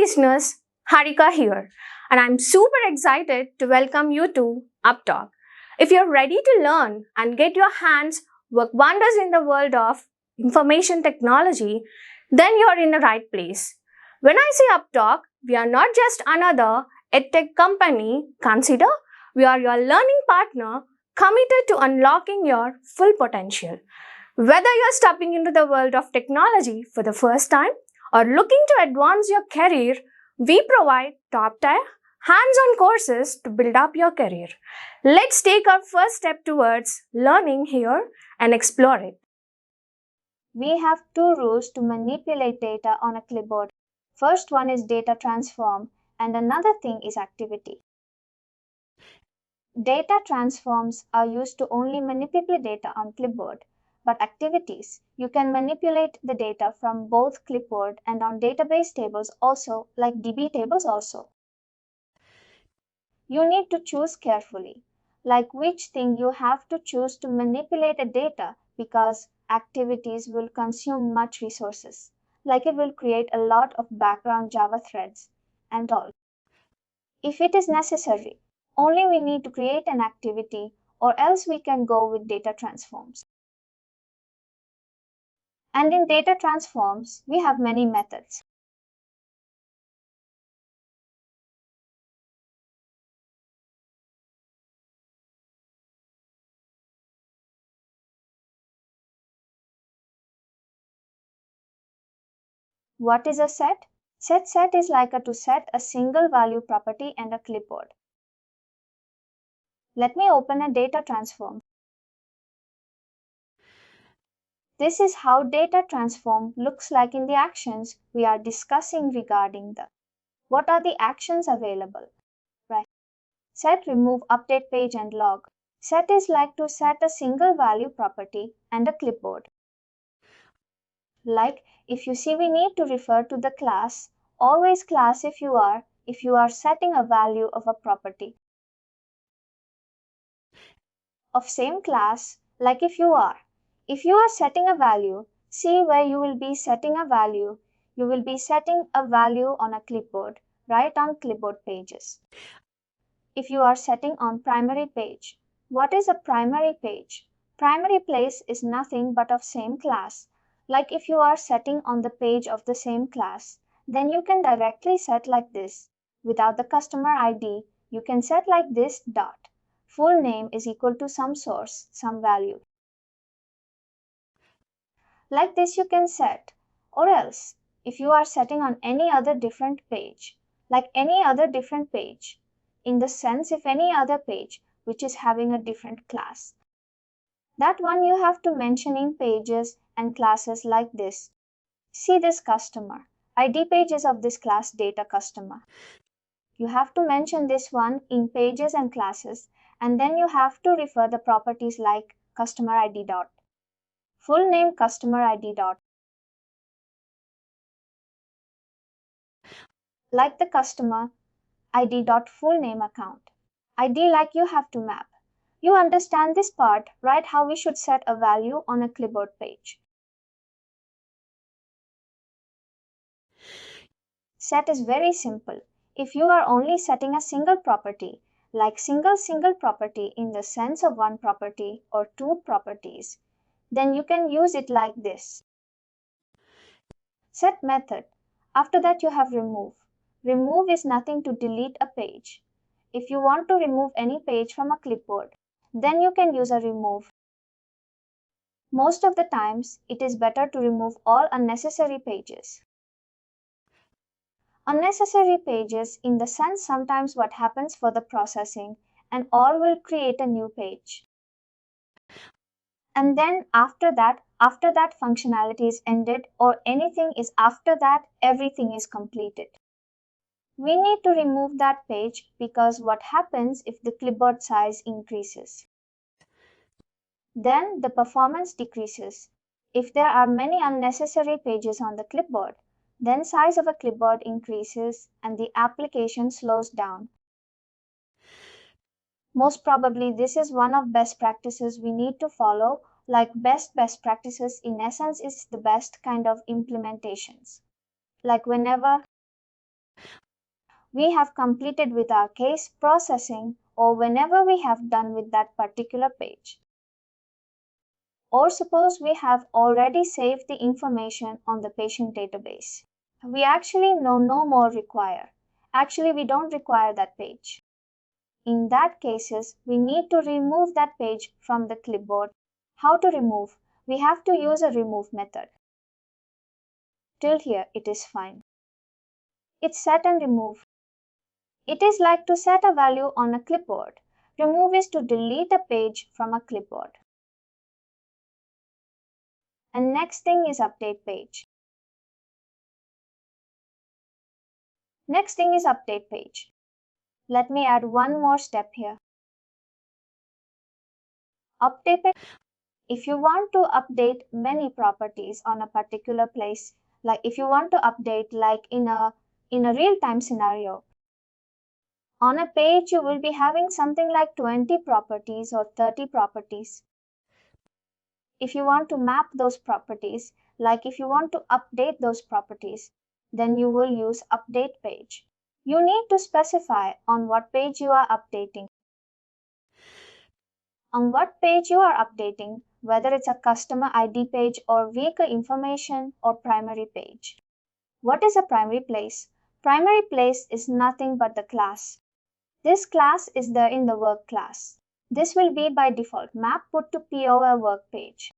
listeners, Harika here, and I'm super excited to welcome you to UppTalk. If you're ready to learn and get your hands work wonders in the world of information technology, then you're in the right place. When I say UppTalk, we are not just another edtech company. Consider we are your learning partner committed to unlocking your full potential. Whether you're stepping into the world of technology for the first time or looking to advance your career, we provide top-tier, hands-on courses to build up your career. Let's take our first step towards learning here and explore it. We have two rules to manipulate data on a clipboard. First one is data transform and another thing is activity. Data transforms are used to only manipulate data on clipboard, but activities, you can manipulate the data from both clipboard and on database tables also, like DB tables also. You need to choose carefully, like which thing you have to choose to manipulate a data because activities will consume much resources, like it will create a lot of background Java threads and all. If it is necessary, only we need to create an activity or else we can go with data transforms. And in data transforms, we have many methods. What is a set? Set is like to set a single value property and a clipboard. Let me open a data transform. This is how data transform looks like in the actions we are discussing regarding the. What are the actions available? Right. Set, remove, update page and log. Set is like to set a single value property and a clipboard. Like if you see we need to refer to the class, always class if you are setting a value of a property. Of same class, like if you are setting a value, see where you will be setting a value. You will be setting a value on a clipboard, right on clipboard pages. If you are setting on primary page, what is a primary page? Primary place is nothing but of same class. Like if you are setting on the page of the same class, then you can directly set like this. Without the customer ID, you can set like this dot. Full name is equal to some source, some value. Like this you can set. Or else, if you are setting on any other different page, like any other different page, in the sense if any other page which is having a different class, that one you have to mention in pages and classes like this. See this customer. ID pages of this class data customer. You have to mention this one in pages and classes, and then you have to refer the properties like customer ID dot. Full name customer ID dot. Like the customer ID dot full name account. ID like you have to map. You understand this part, right? How we should set a value on a clipboard page. Set is very simple. If you are only setting a single property, like single property in the sense of one property or two properties, then you can use it like this. Set method. After that you have remove. Remove is nothing to delete a page. If you want to remove any page from a clipboard, then you can use a remove. Most of the times, it is better to remove all unnecessary pages. Unnecessary pages in the sense sometimes what happens for the processing and all will create a new page. And then after that functionality is ended or anything is after that, everything is completed. We need to remove that page because what happens if the clipboard size increases? Then the performance decreases. If there are many unnecessary pages on the clipboard, then size of a clipboard increases and the application slows down. Most probably this is one of best practices we need to follow, like best practices in essence is the best kind of implementations. Like whenever we have completed with our case processing or whenever we have done with that particular page. Or suppose we have already saved the information on the patient database. We actually no more require. Actually, we don't require that page. In that cases, we need to remove that page from the clipboard. How to remove? We have to use a remove method. Till here, it is fine. It's set and remove. It is like to set a value on a clipboard. Remove is to delete a page from a clipboard. And next thing is update page. Next thing is update page. Let me add one more step here. Update page. If you want to update many properties on a particular place, like if you want to update like in a real-time scenario, on a page you will be having something like 20 properties or 30 properties. If you want to map those properties, like if you want to update those properties, then you will use update page. You need to specify on what page you are updating. On what page you are updating, whether it's a customer ID page or vehicle information or primary page. What is a primary place? Primary place is nothing but the class. This class is there in the work class. This will be by default map put to POA work page.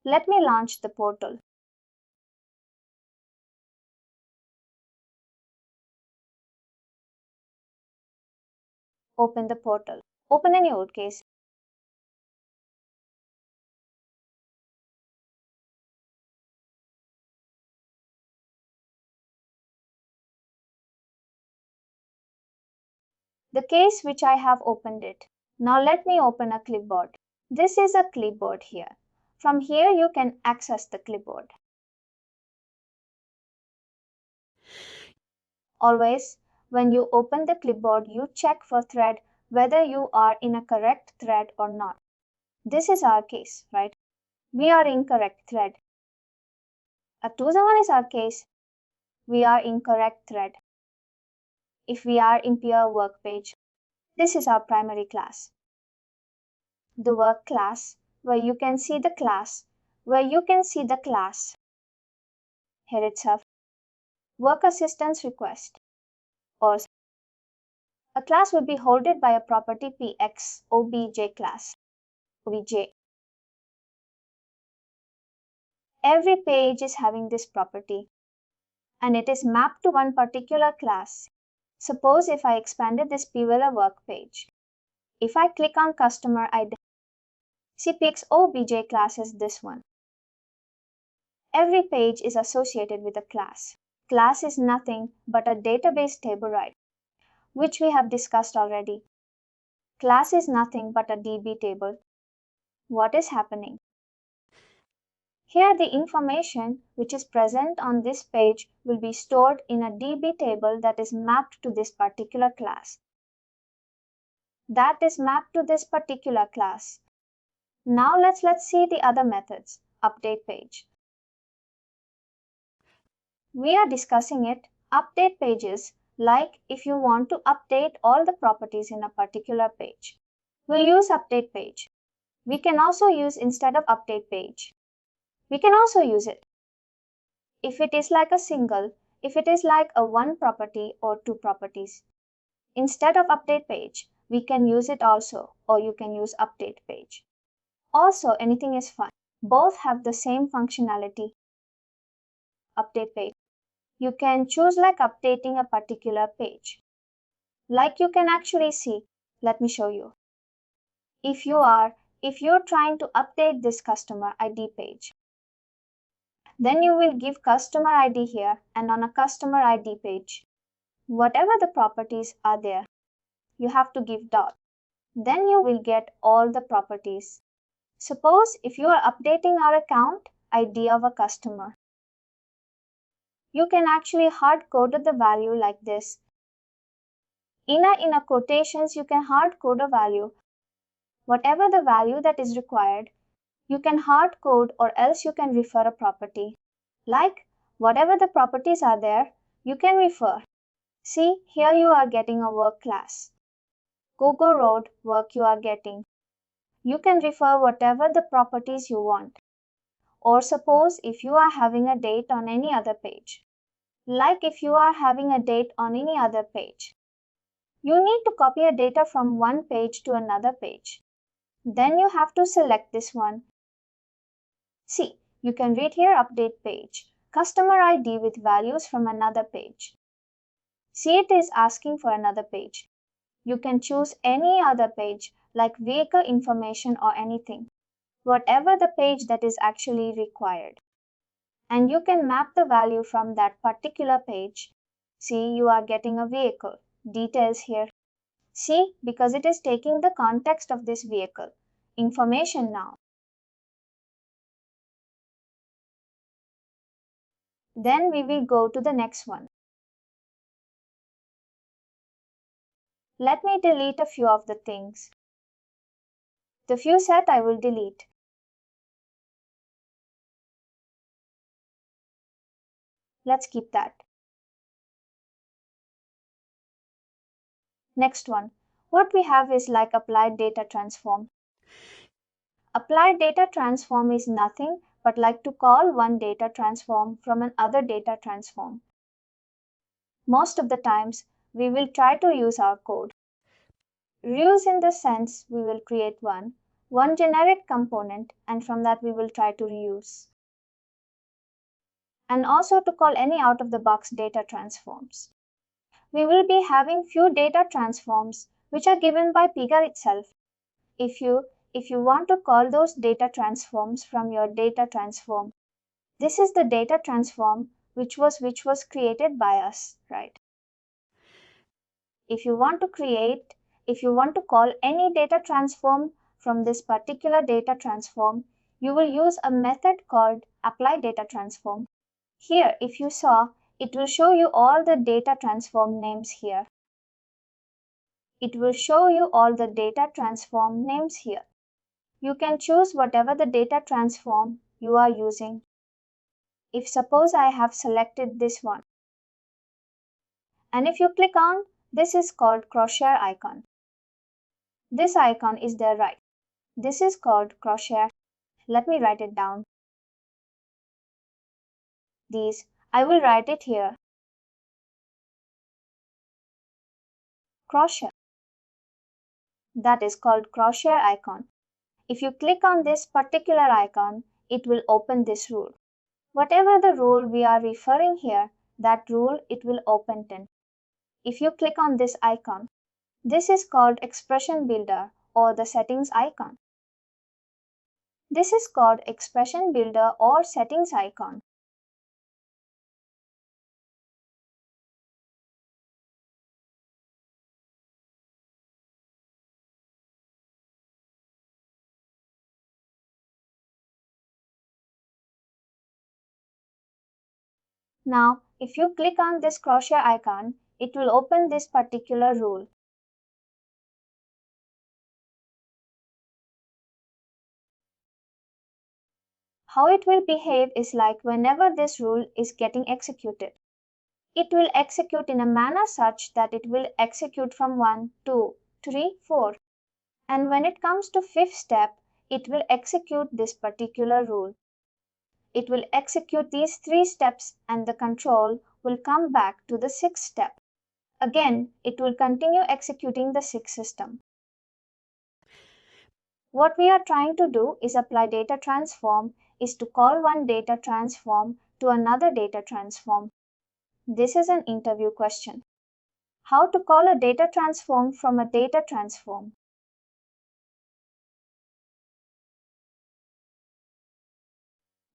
Let me launch the portal. Open the portal. Open any old case. The case which I have opened it. Now let me open a clipboard. This is a clipboard here. From here you can access the clipboard. Always, when you open the clipboard, you check for thread whether you are in a correct thread or not. This is our case, right? We are in correct thread. A 271 is our case. We are in correct thread. If we are in peer work page, this is our primary class. The work class, where you can see the class, here itself. Work assistance request, or a class will be holded by a property px obj class, obj. Every page is having this property and it is mapped to one particular class. Suppose if I expanded this PWL work page, if I click on customer ID, CPX obj class is this one. Every page is associated with a class. Class is nothing but a database table, right? Which we have discussed already. Class is nothing but a DB table. What is happening? Here the information which is present on this page will be stored in a DB table that is mapped to this particular class. That is mapped to this particular class. Now let's see the other methods. Update page. We are discussing it. Update pages, like if you want to update all the properties in a particular page. We'll use update page. We can also use instead of update page. We can also use it. If it is like a single, if it is like a one property or two properties. Instead of update page, we can use it also, or you can use update page. Also, anything is fine. Both have the same functionality. Update page. You can choose like updating a particular page. Like you can actually see. Let me show you. If you're trying to update this customer ID page, then you will give customer ID here, and on a customer ID page, whatever the properties are there, you have to give dot. Then you will get all the properties. Suppose if you are updating our account ID of a customer, you can actually hard code the value like this. In a quotations, you can hard code a value. Whatever the value that is required, you can hard code or else you can refer a property. Like whatever the properties are there, you can refer. See, here you are getting a work class. Go road, work you are getting. You can refer whatever the properties you want. Or suppose if you are having a date on any other page. Like if you are having a date on any other page. You need to copy a data from one page to another page. Then you have to select this one. See, you can read here update page, customer ID with values from another page. See, it is asking for another page. You can choose any other page like vehicle information or anything, whatever the page that is actually required. And you can map the value from that particular page. See, you are getting a vehicle. Details here. See, because it is taking the context of this vehicle. Information now. Then we will go to the next one. Let me delete a few of the things. The few set I will delete. Let's keep that. Next one. What we have is like applied data transform. Applied data transform is nothing but like to call one data transform from another data transform. Most of the times, we will try to use our code. Reuse in the sense we will create one generic component, and from that we will try to reuse. And also to call any out-of-the-box data transforms. We will be having few data transforms which are given by Pega itself. If you want to call those data transforms from your data transform, this is the data transform which was created by us, right? If you want to call any data transform from this particular data transform, you will use a method called apply data transform. Here, if you saw, it will show you all the data transform names here. It will show you all the data transform names here. You can choose whatever the data transform you are using. If suppose I have selected this one, and if you click on, this is called crosshair icon. This icon is there, right? This is called crosshair. Let me write it down. These, I will write it here. Crosshair. That is called crosshair icon. If you click on this particular icon, it will open this rule. Whatever the rule we are referring here, that rule it will open in. If you click on this icon, this is called expression builder or the settings icon. This is called expression builder or settings icon. Now, if you click on this crosshair icon, it will open this particular rule. How it will behave is like whenever this rule is getting executed. It will execute in a manner such that it will execute from 1, 2, 3, 4. And when it comes to 5th step, it will execute this particular rule. It will execute these 3 steps and the control will come back to the 6th step. Again, it will continue executing the 6th system. What we are trying to do is apply data transform is to call one data transform to another data transform. This is an interview question. How to call a data transform from a data transform?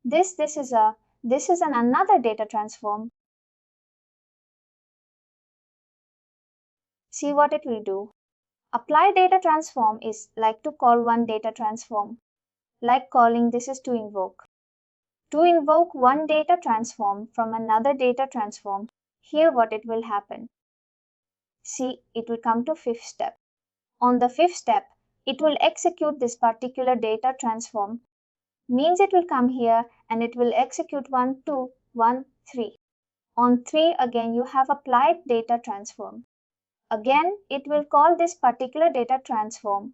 This is an another data transform. See what it will do. Apply data transform is like to call one data transform. Like calling this is to invoke. To invoke one data transform from another data transform, here what it will happen. See, it will come to 5th step. On the 5th step, it will execute this particular data transform. Means it will come here and it will execute 1, 2, 1, 3. On 3 again you have applied data transform. Again it will call this particular data transform.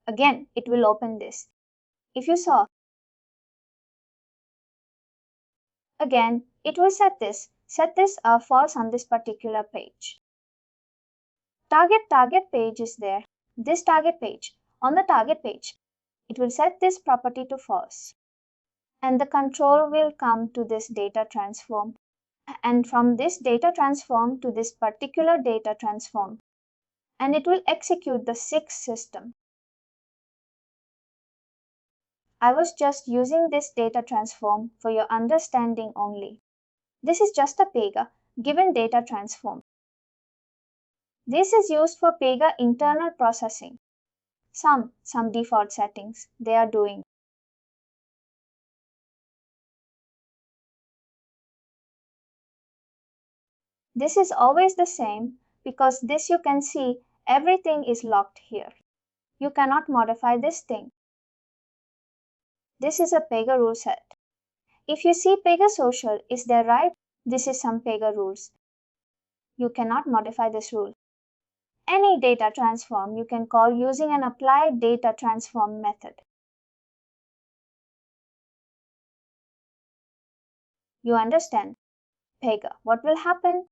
Again it will open this. If you saw, again it will set this false on this particular page. Target page is there. This target page. On the target page, it will set this property to false. And the control will come to this data transform. And from this data transform to this particular data transform. And it will execute the 6th system. I was just using this data transform for your understanding only. This is just a Pega given data transform. This is used for Pega internal processing. Some default settings they are doing. This is always the same because this you can see everything is locked here. You cannot modify this thing. This is a Pega rule set. If you see Pega social is there, right? This is some Pega rules. You cannot modify this rule. Any data transform you can call using an apply data transform method. You understand? Pega, what will happen?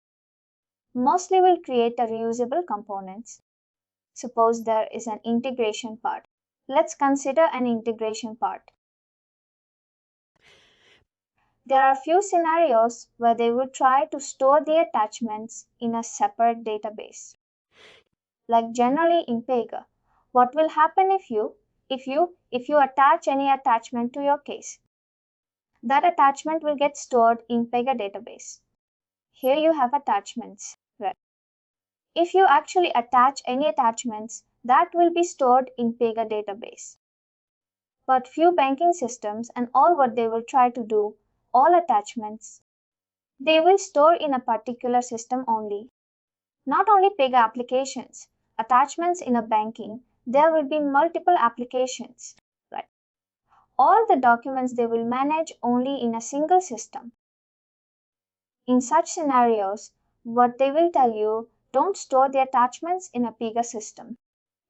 Mostly will create a reusable components. Suppose there is an integration part. Let's consider an integration part. There are few scenarios where they will try to store the attachments in a separate database. Like generally in Pega, what will happen if you attach any attachment to your case? That attachment will get stored in Pega database. Here you have attachments, right? If you actually attach any attachments, that will be stored in Pega database. But few banking systems and all what they will try to do, all attachments, they will store in a particular system only. Not only Pega applications, attachments in a banking, there will be multiple applications, right? All the documents they will manage only in a single system. In such scenarios, what they will tell you, don't store the attachments in a Pega system.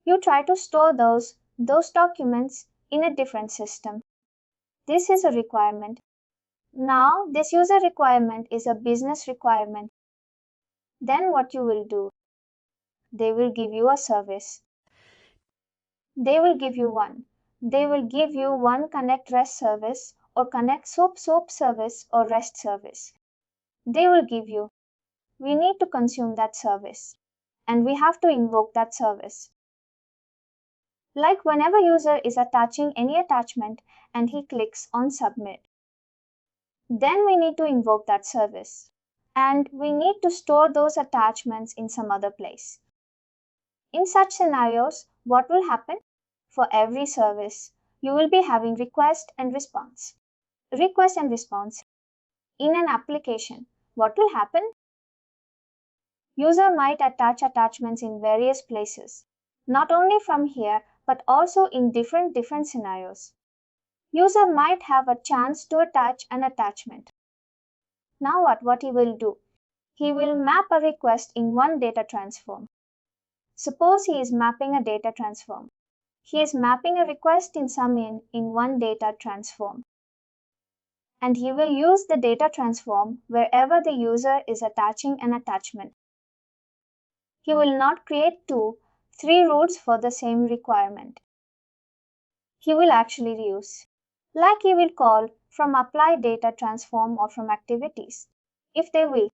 You try to store those documents in a different system. This is a requirement. Now, this user requirement is a business requirement. Then what you will do? They will give you a service. They will give you one. They will give you one connect REST service or connect SOAP service or REST service. They will give you. We need to consume that service and we have to invoke that service. Like whenever user is attaching any attachment and he clicks on submit, then we need to invoke that service and we need to store those attachments in some other place. In such scenarios, what will happen? For every service, you will be having request and response. Request and response. In an application, what will happen? User might attach attachments in various places, not only from here, but also in different scenarios. User might have a chance to attach an attachment. Now what he will do? He will map a request in one data transform. Suppose he is mapping a data transform. He is mapping a request in one data transform. And he will use the data transform wherever the user is attaching an attachment. He will not create 2, 3 rules for the same requirement. He will actually reuse. Like he will call from apply data transform or from activities. If they will.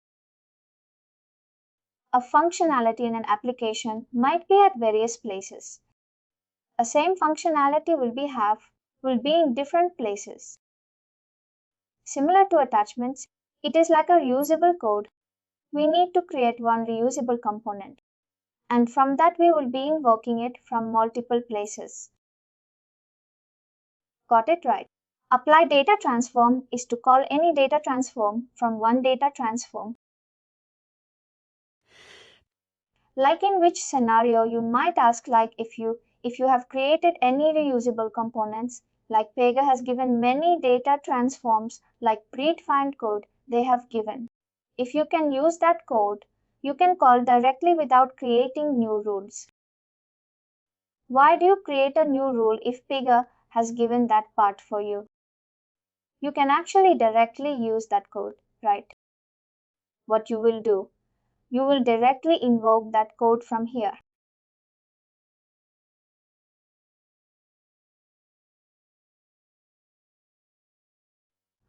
A functionality in an application might be at various places. A same functionality will be in different places. Similar to attachments, it is like a reusable code. We need to create one reusable component. And from that we will be invoking it from multiple places. Got it right? Apply data transform is to call any data transform from one data transform. Like in which scenario you might ask, like if you have created any reusable components, like Pega has given many data transforms like predefined code, they have given. If you can use that code, you can call directly without creating new rules. Why do you create a new rule if Pega has given that part for you? You can actually directly use that code, right? What you will do, you will directly invoke that code from here.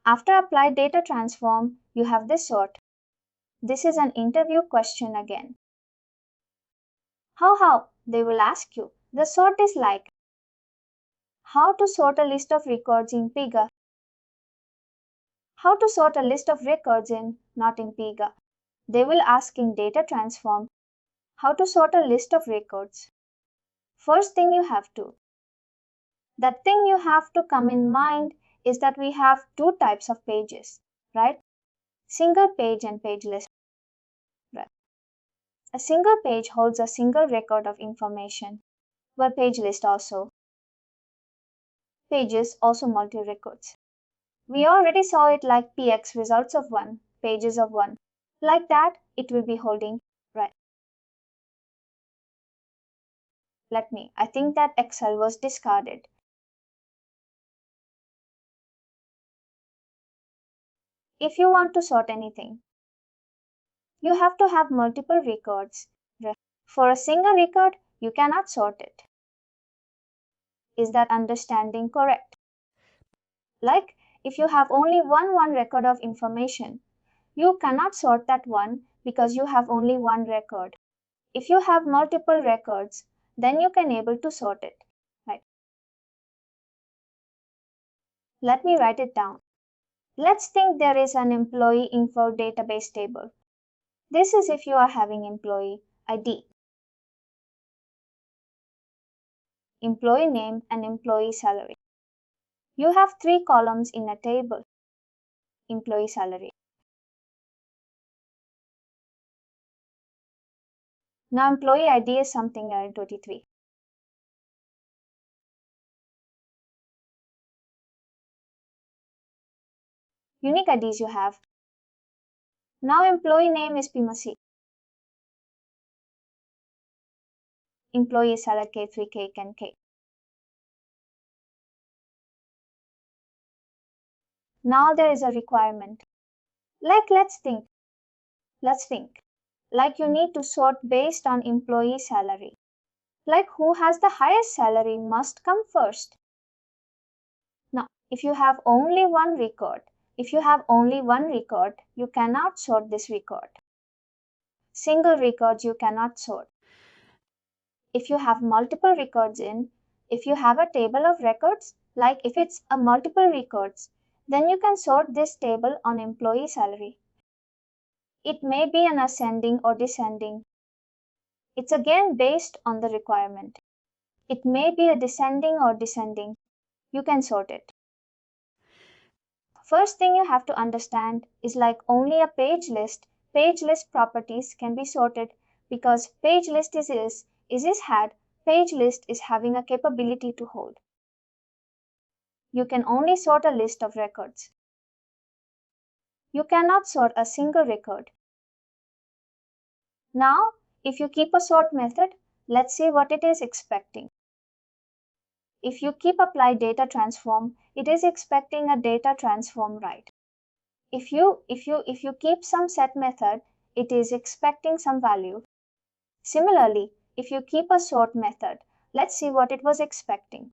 After apply data transform, you have this sort. This is an interview question again. How? They will ask you. The sort is like how to sort a list of records in Pega. How to sort a list of records in not in Pega. They will ask in data transform how to sort a list of records. First thing you have to. The thing you have to come in mind is that we have two types of pages, right? Single page and page list. Right. A single page holds a single record of information, while page list also. Pages also multi-records. We already saw it like px results of 1, pages of 1. Like that, it will be holding, right? I think that Excel was discarded. If you want to sort anything, you have to have multiple records. For a single record, you cannot sort it. Is that understanding correct? Like, if you have only one record of information, you cannot sort that one because you have only one record. If you have multiple records, then you can able to sort it, right? Let me write it down. Let's think there is an employee info database table. This is if you are having employee ID, employee name, and employee salary. You have 3 columns in a table. Employee salary. Now employee ID is something like 23. Unique IDs you have. Now employee name is Pimasi. Employee salary K3, K and K. Now there is a requirement. Let's think. Like you need to sort based on employee salary. Like who has the highest salary must come first. Now, if you have only one record, you cannot sort this record. Single records you cannot sort. If you have multiple records if you have a table of records, like if it's a multiple records, then you can sort this table on employee salary. It may be an ascending or descending. It's again based on the requirement. It may be a descending or descending. You can sort it. First thing you have to understand is like only a page list properties can be sorted because page list is having a capability to hold. You can only sort a list of records. You cannot sort a single record. Now, if you keep a sort method, let's see what it is expecting. If you keep apply data transform, it is expecting a data transform, right? If you keep some set method, it is expecting some value. Similarly, if you keep a sort method, let's see what it was expecting.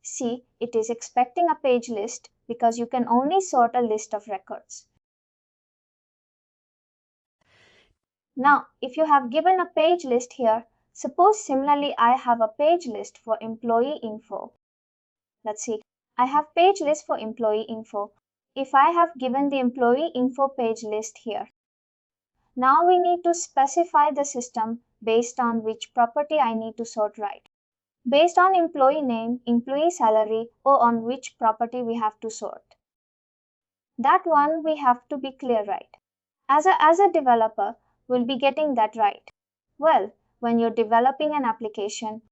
See, it is expecting a page list because you can only sort a list of records. Now, if you have given a page list here, suppose similarly I have a page list for employee info. Let's see, I have page list for employee info. If I have given the employee info page list here, now we need to specify the system based on which property I need to sort right. Based on employee name, employee salary, or on which property we have to sort. That one we have to be clear, right? As a developer, we'll be getting that right. Well, when you're developing an application,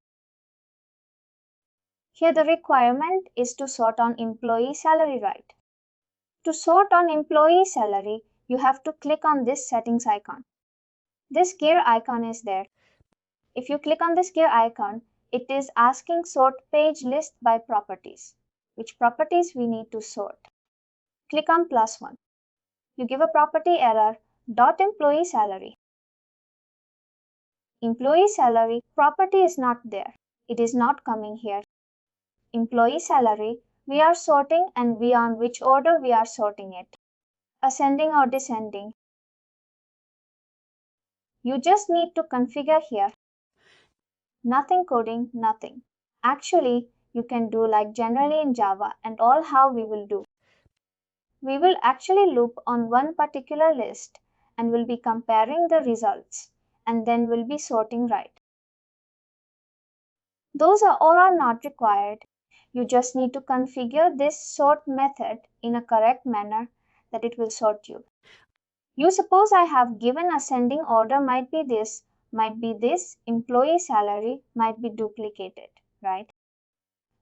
here the requirement is to sort on employee salary, right? To sort on employee salary, you have to click on this settings icon. This gear icon is there. If you click on this gear icon, it is asking sort page list by properties. Which properties we need to sort. Click on +1. You give a property error, dot employee salary. Employee salary property is not there. It is not coming here. Employee salary, we are sorting and we on which order we are sorting it. Ascending or descending. You just need to configure here. Nothing coding, nothing. Actually, you can do like generally in Java and all how we will do. We will actually loop on one particular list and will be comparing the results and then we'll be sorting right. Those are all are not required. You just need to configure this sort method in a correct manner that it will sort you. You suppose I have given ascending order might be this, employee salary might be duplicated, right?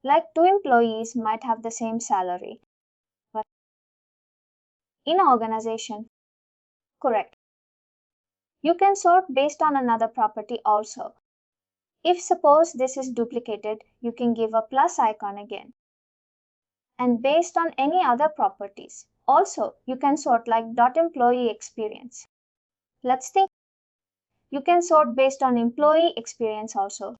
Like two employees might have the same salary. But in an organization, correct. You can sort based on another property also. If suppose this is duplicated, you can give a plus icon again. And based on any other properties. Also, you can sort like dot employee experience. Let's think. You can sort based on employee experience also.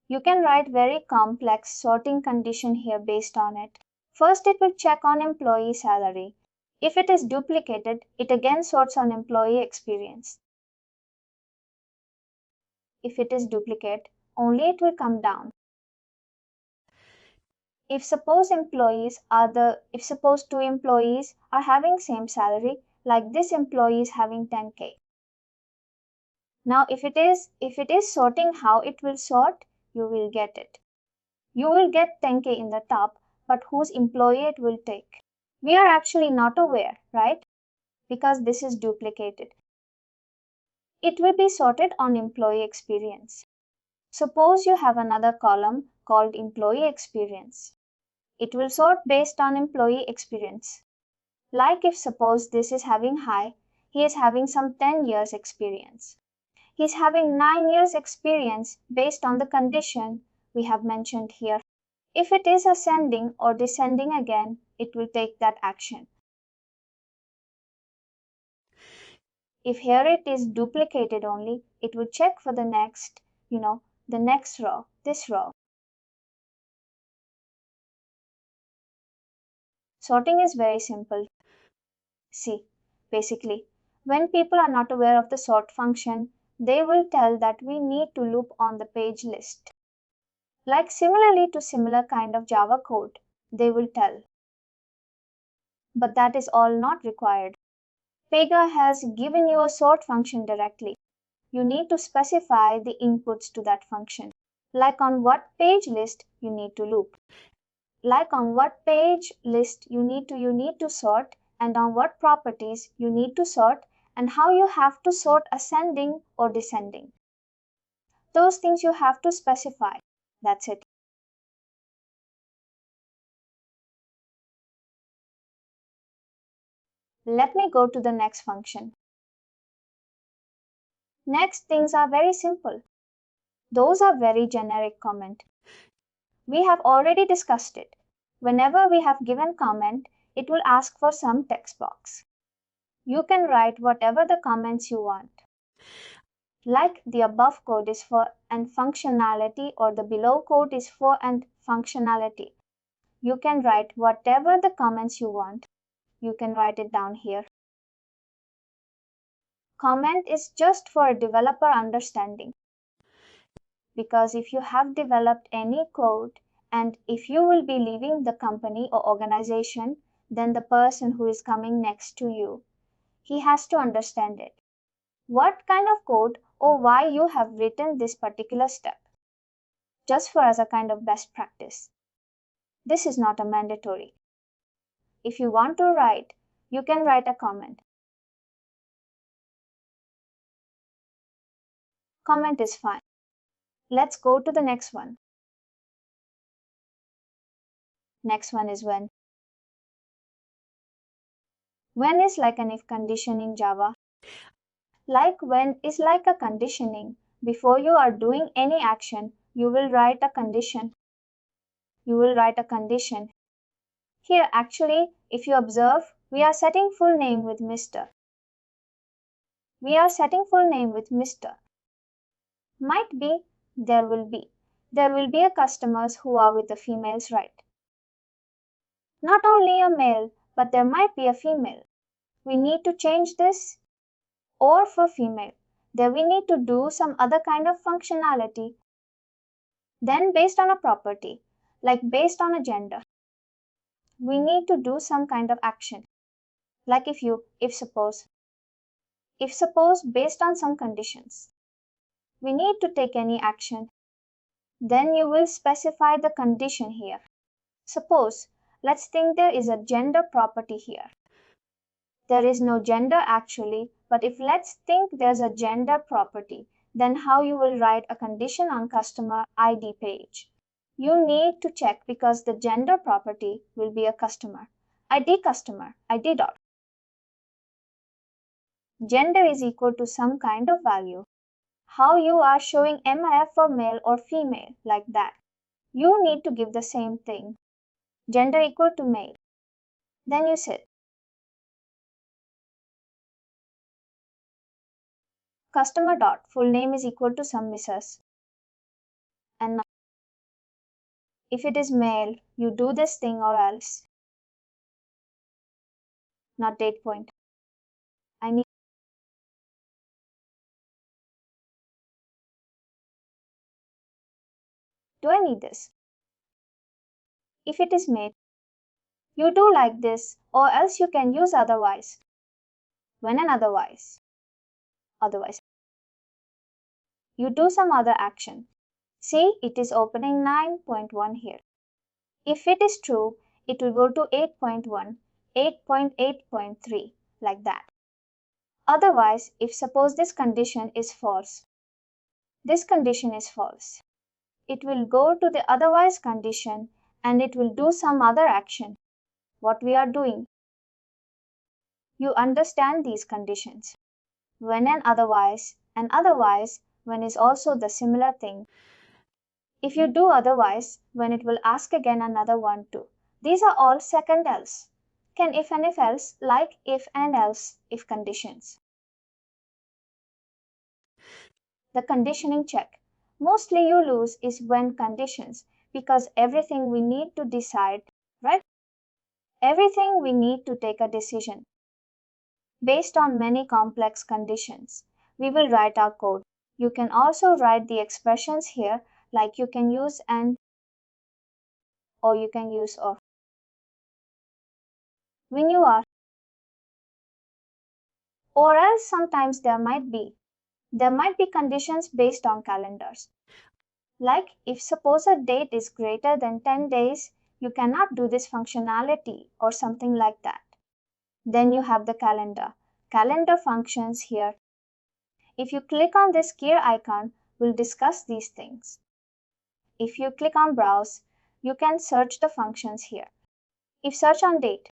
You can write very complex sorting condition here based on it. First, it will check on employee salary. If it is duplicated, it again sorts on employee experience. If it is duplicate, only it will come down. If suppose two employees are having same salary, like this employee is having 10K. Now if it is sorting how it will sort, you will get it. You will get 10K in the top, but whose employee it will take. We are actually not aware, right? Because this is duplicated. It will be sorted on employee experience. Suppose you have another column called employee experience. It will sort based on employee experience. Like if suppose this is having high, he is having some 10 years experience. He is having 9 years experience based on the condition we have mentioned here. If it is ascending or descending again, it will take that action. If here it is duplicated only, it will check for the next, the next row, this row. Sorting is very simple. See, basically, when people are not aware of the sort function, they will tell that we need to loop on the page list. Like similarly to similar kind of Java code, they will tell. But that is all not required. Pega has given you a sort function directly. You need to specify the inputs to that function. Like on what page list you need to loop. Like on what page list you need to sort, and on what properties you need to sort, and how you have to sort ascending or descending. Those things you have to specify. That's it. Let me go to the next function. Next things are very simple. Those are very generic comment. We have already discussed it. Whenever we have given comment, it will ask for some text box. You can write whatever the comments you want. Like the above code is for an functionality or the below code is for an functionality. You can write whatever the comments you want. You can write it down here. Comment is just for a developer understanding. Because if you have developed any code and if you will be leaving the company or organization, then the person who is coming next to you, he has to understand it. What kind of code or why you have written this particular step. Just for as a kind of best practice. This is not a mandatory. If you want to write, you can write a comment. Comment is fine. Let's go to the next one. Next one is when. When is like an if condition in Java. Like when is like a conditioning. Before you are doing any action, you will write a condition. You will write a condition. Here actually, if you observe, we are setting full name with Mr. We are setting full name with Mr. Might be, there will be. There will be a customers who are with the females, right? Not only a male, but there might be a female. We need to change this or for female. Then we need to do some other kind of functionality. Then based on a property, like based on a gender, we need to do some kind of action. Like if suppose based on some conditions, we need to take any action. Then you will specify the condition here. Suppose, let's think there is a gender property here. There is no gender actually, but if let's think there's a gender property, then how you will write a condition on customer ID page? You need to check because the gender property will be a customer ID dot. Gender is equal to some kind of value. How you are showing MIF for male or female like that. You need to give the same thing. Gender equal to male. Then you say customer dot full name is equal to some Mrs. And now, if it is male, you do this thing or else. Not date point. Do I need this? If it is made, you do like this or else you can use otherwise. When an otherwise. You do some other action. See, it is opening 9.1 here. If it is true, it will go to 8.1, 8.8.3 like that. Otherwise, if suppose this condition is false, it will go to the otherwise condition and it will do some other action. What we are doing. You understand these conditions. When and otherwise when is also the similar thing. If you do otherwise, when it will ask again another one too. These are all second else. Can if and if else like if and else if conditions. The conditioning check. Mostly you lose is when conditions because everything we need to decide, right? Everything we need to take a decision. Based on many complex conditions, we will write our code. You can also write the expressions here like you can use and or you can use or. When you are or else sometimes there might be conditions based on calendars. Like if suppose a date is greater than 10 days, you cannot do this functionality or something like that. Then you have the calendar functions here. If you click on this gear icon, we'll discuss these things. If you click on browse, you can search the functions here. If search on date,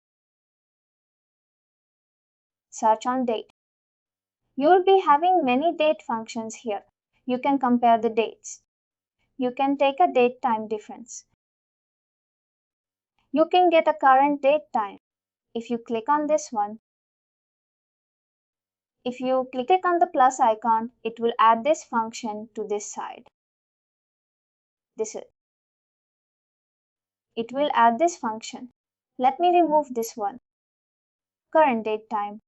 you will be having many date functions here. You can compare the dates. You can take a date time difference. You can get a current date time. If you click on this one, if you click on the plus icon, it will add this function to this side. It will add this function. Let me remove this one. Current date time.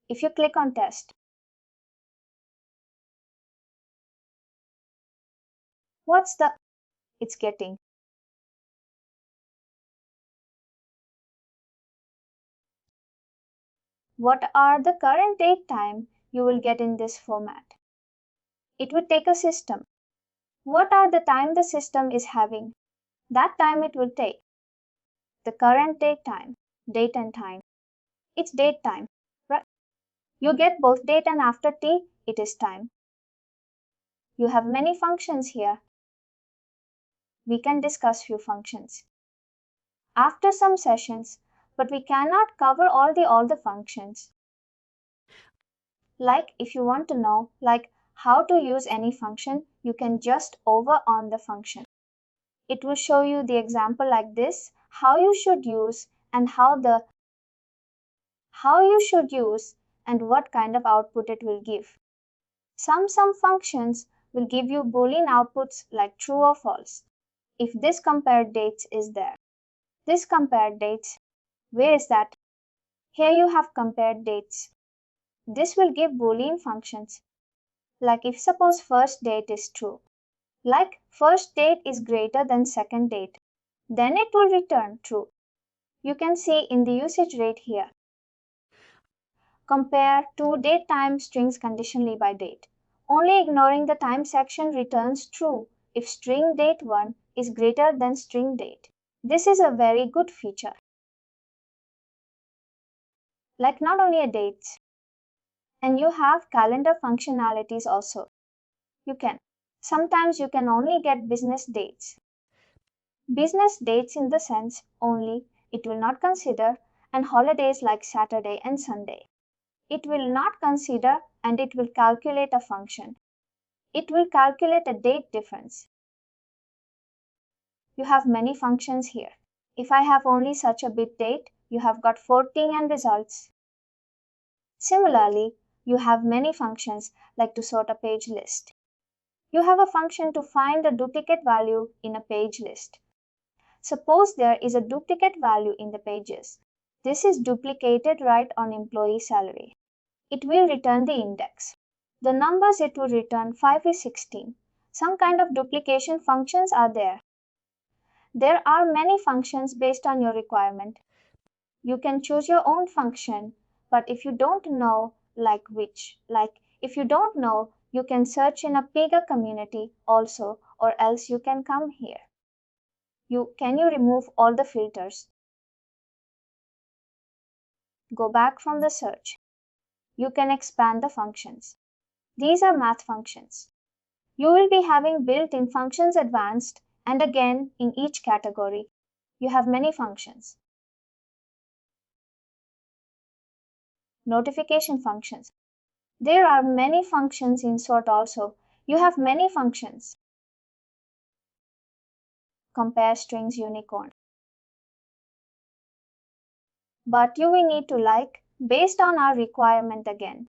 If you click on test, it's getting. What are the current date time you will get in this format? It would take a system. What are the time the system is having? That time it will take. The current date time, date and time. It's date time, right? You get both date and after t, it is time. You have many functions here. We can discuss few functions. after some sessions, but we cannot cover all the functions. Like if you want to know how to use any function, you can just over on the function. It will show you the example like this, how you should use and what kind of output it will give. Some functions will give you Boolean outputs like true or false. If this compared dates is there. This compared dates, where is that? Here you have compared dates. This will give Boolean functions. Like if suppose first date is true. Like first date is greater than second date. Then it will return true. You can see in the usage rate here. Compare to date time strings conditionally by date. Only ignoring the time section returns true if string date1 is greater than string date. This is a very good feature. Like not only a dates, and you have calendar functionalities also. Sometimes you can only get business dates. Business dates in the sense only it will not consider and holidays like Saturday and Sunday. It will not consider and it will calculate a function. It will calculate a date difference. You have many functions here. If I have only such a bit date, you have got 14 and results. Similarly, you have many functions like to sort a page list. You have a function to find a duplicate value in a page list. Suppose there is a duplicate value in the pages. This is duplicated right on employee salary. It will return the index. The numbers it will return 5 is 16. Some kind of duplication functions are there. There are many functions based on your requirement. You can choose your own function, but if you don't know if you don't know, you can search in a Pega community also, or else you can come here. Can you remove all the filters? Go back from the search. You can expand the functions. These are math functions. You will be having built-in functions advanced, and again in each category, you have many functions. Notification functions. There are many functions in sort also. You have many functions. Compare strings unicorn. But you will need to based on our requirement again.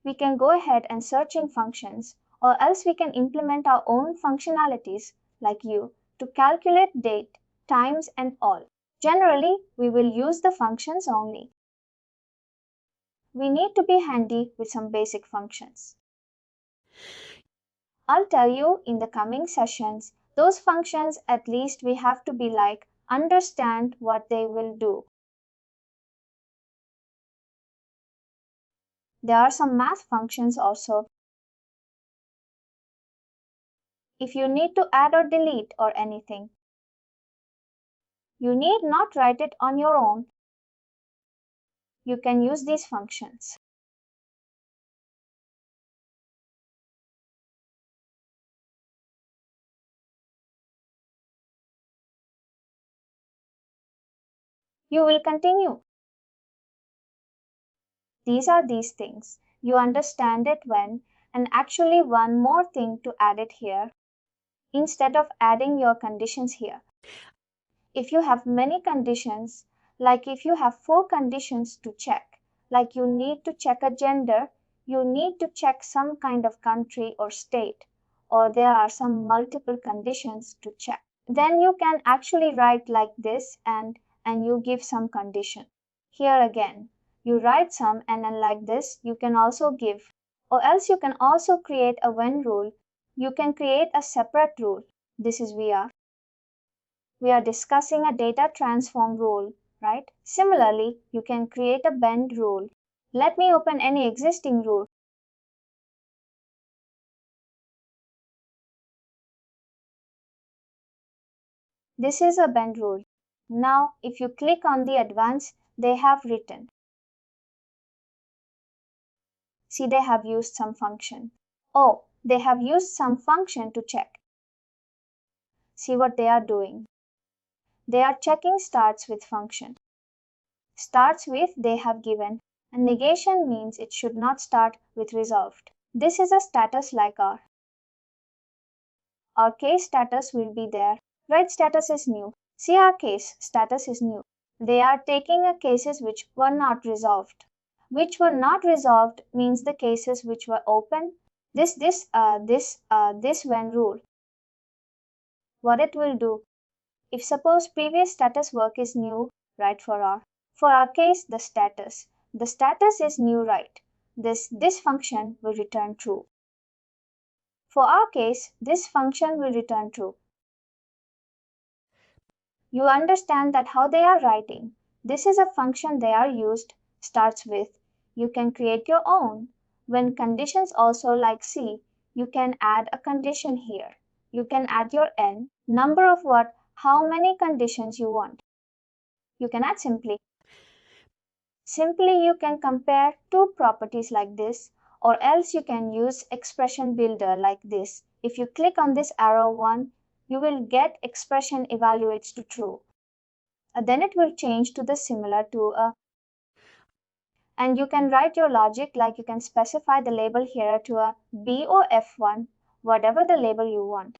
We can go ahead and search in functions, or else we can implement our own functionalities like to calculate date, times and all. Generally, we will use the functions only. We need to be handy with some basic functions. I'll tell you in the coming sessions, those functions at least we have to be understand what they will do. There are some math functions also. If you need to add or delete or anything, you need not write it on your own. You can use these functions. You will continue. These are these things. You understand it when, and actually one more thing to add it here, instead of adding your conditions here. If you have many conditions, like if you have 4 conditions to check, like you need to check a gender, you need to check some kind of country or state, or there are some multiple conditions to check. Then you can actually write like this and you give some condition. Here again, you write some and then like this you can also give. Or else you can also create a when rule. You can create a separate rule. This is we are discussing a data transform rule, right? Similarly, you can create a bend rule. Let me open any existing rule. This is a bend rule. Now, if you click on the advanced, they have written. See, they have used some function. Oh, they have used some function to check. See what they are doing. They are checking starts with function. Starts with they have given, and negation means it should not start with resolved. This is a status like our case status will be there. Write status is new. See our case status is new. They are taking a cases which were not resolved. Which were not resolved means the cases which were open. This when rule. What it will do. If suppose previous status work is new, write for our case the status. The status is new, right? This function will return true. For our case, this function will return true. You understand that how they are writing. This is a function they are used, starts with. You can create your own. When conditions also like C, you can add a condition here. You can add your n, number of what, how many conditions you want. You can add simply. Simply you can compare two properties like this, or else you can use expression builder like this. If you click on this arrow one, you will get expression evaluates to true. Then it will change to the similar to a, and you can write your logic like you can specify the label here to a B or F1, whatever the label you want.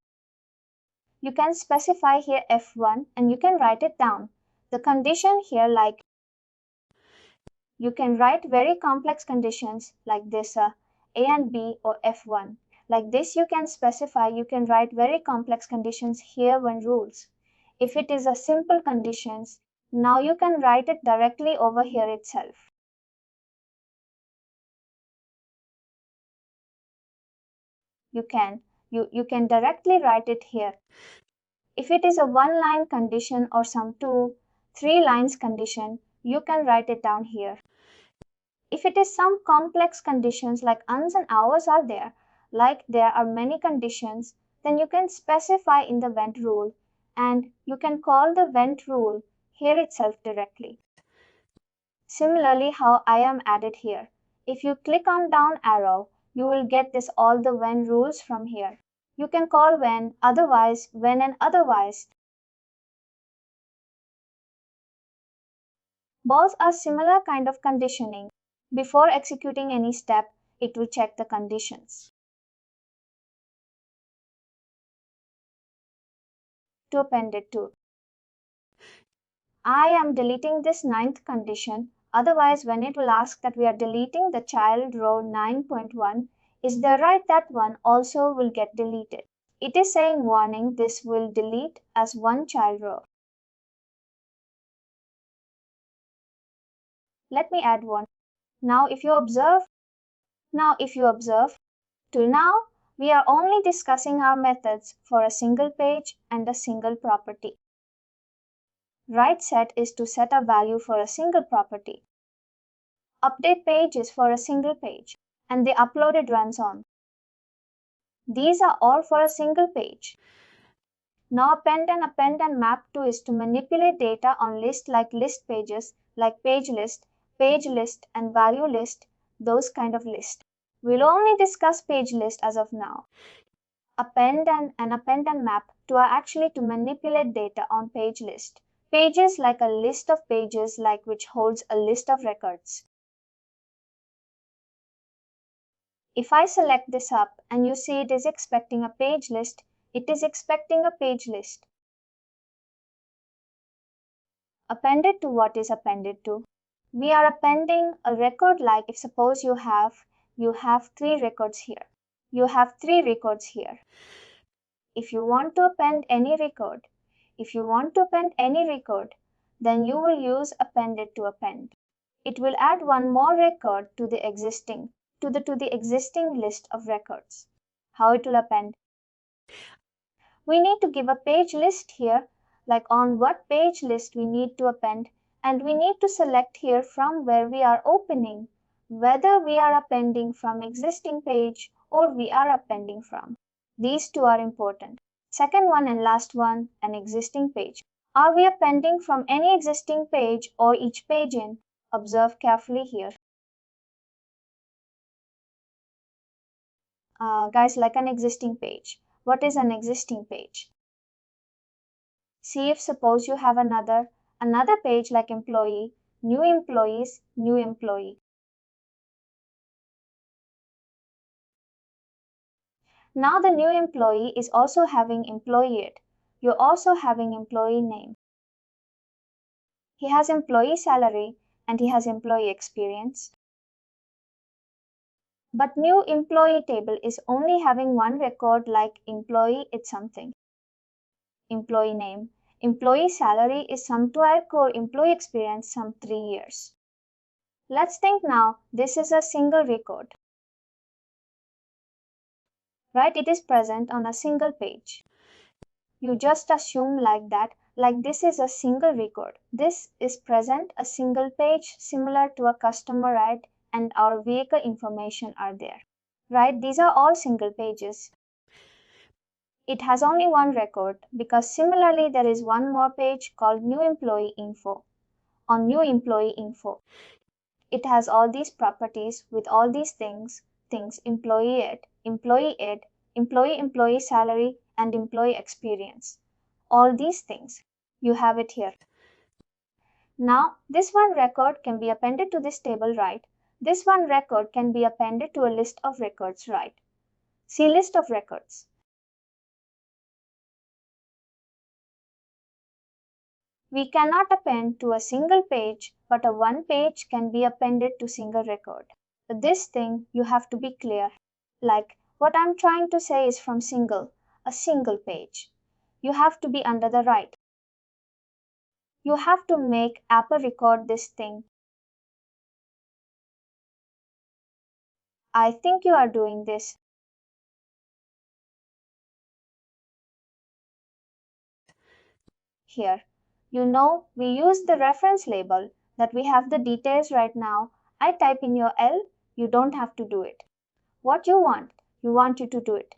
You can specify here F1 and you can write it down. The condition here like you can write very complex conditions like this A and B or F1. Like this you can specify, you can write very complex conditions here when rules. If it is a simple conditions, now you can write it directly over here itself. You can directly write it here. If it is a one line condition or some 2-3 lines condition, you can write it down here. If it is some complex conditions like uns and hours are there, like there are many conditions, then you can specify in the when rule and you can call the when rule here itself directly. Similarly, how I am added here. If you click on down arrow, you will get this all the when rules from here. You can call when, otherwise, when and otherwise. Both are similar kind of conditioning. Before executing any step, it will check the conditions. To append it to. I am deleting this 9th condition. Otherwise, when it will ask that we are deleting the child row 9.1, is there right that one also will get deleted. It is saying warning this will delete as one child row. Let me add one. Now if you observe, till now we are only discussing our methods for a single page and a single property. Write set is to set a value for a single property. Update page is for a single page, and the uploaded runs on. These are all for a single page. Now append and map to is to manipulate data on list like list pages, like page list, and value list, those kind of list. We'll only discuss page list as of now. Append and map to are actually to manipulate data on page list. Pages like a list of pages like which holds a list of records. If I select this up and you see it is expecting a page list, it is expecting a page list. Appended to what is appended to? We are appending a record like if suppose you have 3 records here. You have 3 records here. If you want to append any record, then you will use appended to append. It will add one more record to the existing list of records. How it will append? We need to give a page list here, like on what page list we need to append, and we need to select here from where we are opening, whether we are appending from existing page or we are appending from. These two are important. Second one and last one, an existing page. Are we appending from any existing page or each page in? Observe carefully here. Guys, like an existing page. What is an existing page? See if suppose you have another page like employee, new employees, new employee. Now the new employee is also having employee id. You're also having employee name. He has employee salary and he has employee experience. But new employee table is only having one record like employee is something. Employee name. Employee salary is some 12 core employee experience some 3 years. Let's think now, this is a single record. Right, it is present on a single page. You just assume like that, like this is a single record. This is present a single page similar to a customer ad and our vehicle information are there. Right, these are all single pages. It has only one record because similarly there is one more page called new employee info. On new employee info, it has all these properties with all these things employee id, employee salary and employee experience. All these things, you have it here. Now this one record can be appended to this table, right? This one record can be appended to a list of records, right? See list of records. We cannot append to a single page, but a one page can be appended to single record. This thing you have to be clear. Like what I'm trying to say is from a single page. You have to be under the right. You have to make Apple record this thing. I think you are doing this. Here, you know, we use the reference label that we have the details right now. I type in your L, you don't have to do it. What you want you to do it.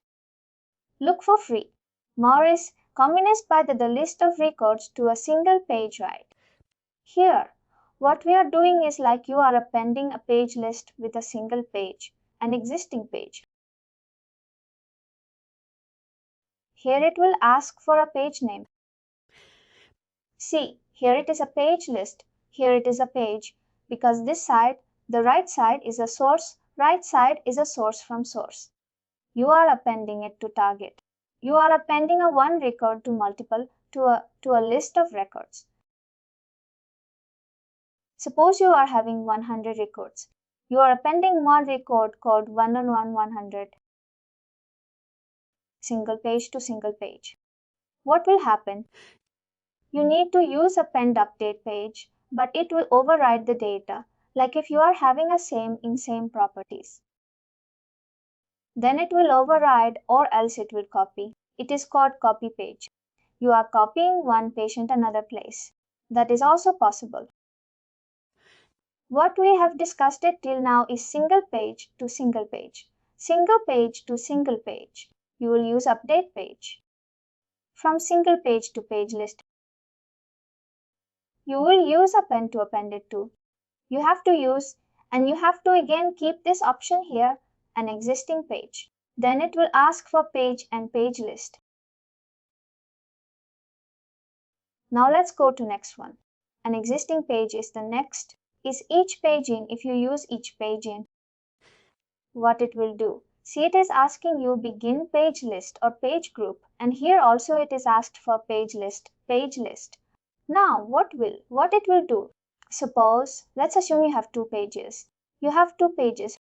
Look for free. Morris, communist by the list of records to a single page, right? Here, what we are doing is like you are appending a page list with a single page, an existing page. Here it will ask for a page name. See, here it is a page list, here it is a page, because this side, the right side is a source, right side is a source from source. You are appending it to target. You are appending a one record to multiple, to a list of records. Suppose you are having 100 records. You are appending one record called 1 single page to single page. What will happen? You need to use append update page, but it will override the data, like if you are having a same in same properties. Then it will override or else it will copy. It is called copy page. You are copying one patient another place. That is also possible. What we have discussed it till now is single page to single page. Single page to single page. You will use update page. From single page to page list. You will use append to append it to. You have to use and you have to again keep this option here, an existing page. Then it will ask for page and page list. Now let's go to next one. An existing page is the next. Is each page in if you use each page in. What it will do. See, it is asking you begin page list or page group, and here also it is asked for page list, page list. Now what it will do? Suppose, let's assume you have two pages. You have two pages.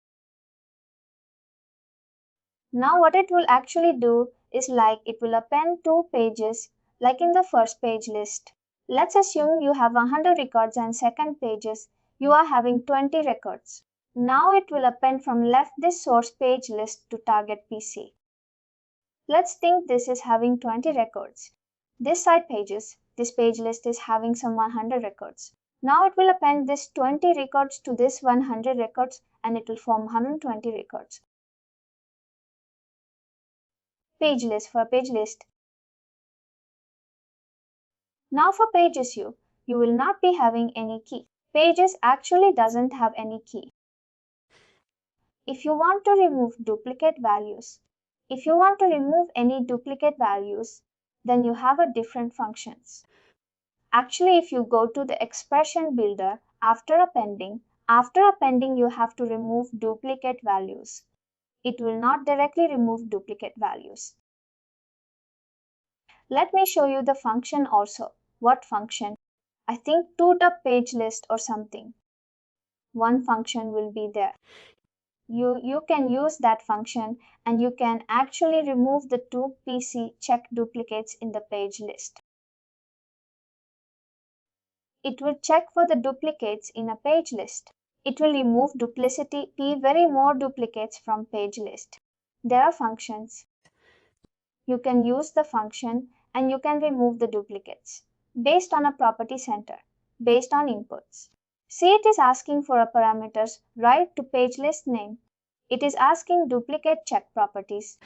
Now what it will actually do is like it will append two pages like in the first page list. Let's assume you have 100 records and second pages you are having 20 records. Now it will append from left this source page list to target PC. Let's think this is having 20 records. This side pages, this page list is having some 100 records. Now it will append this 20 records to this 100 records and it will form 120 records. Page list for page list. Now for pages you will not be having any key. Pages actually doesn't have any key. If you want to remove duplicate values, if you want to remove any duplicate values, then you have a different functions. Actually, if you go to the expression builder after appending you have to remove duplicate values. It will not directly remove duplicate values. Let me show you the function also. What function? I think toTup page list or something. One function will be there. You can use that function and you can actually remove the two PC check duplicates in the page list. It will check for the duplicates in a page list. It will remove duplicity, very more duplicates from page list. There are functions. You can use the function and you can remove the duplicates based on a property center, based on inputs. See, it is asking for a parameters right to page list name. It is asking duplicate check properties.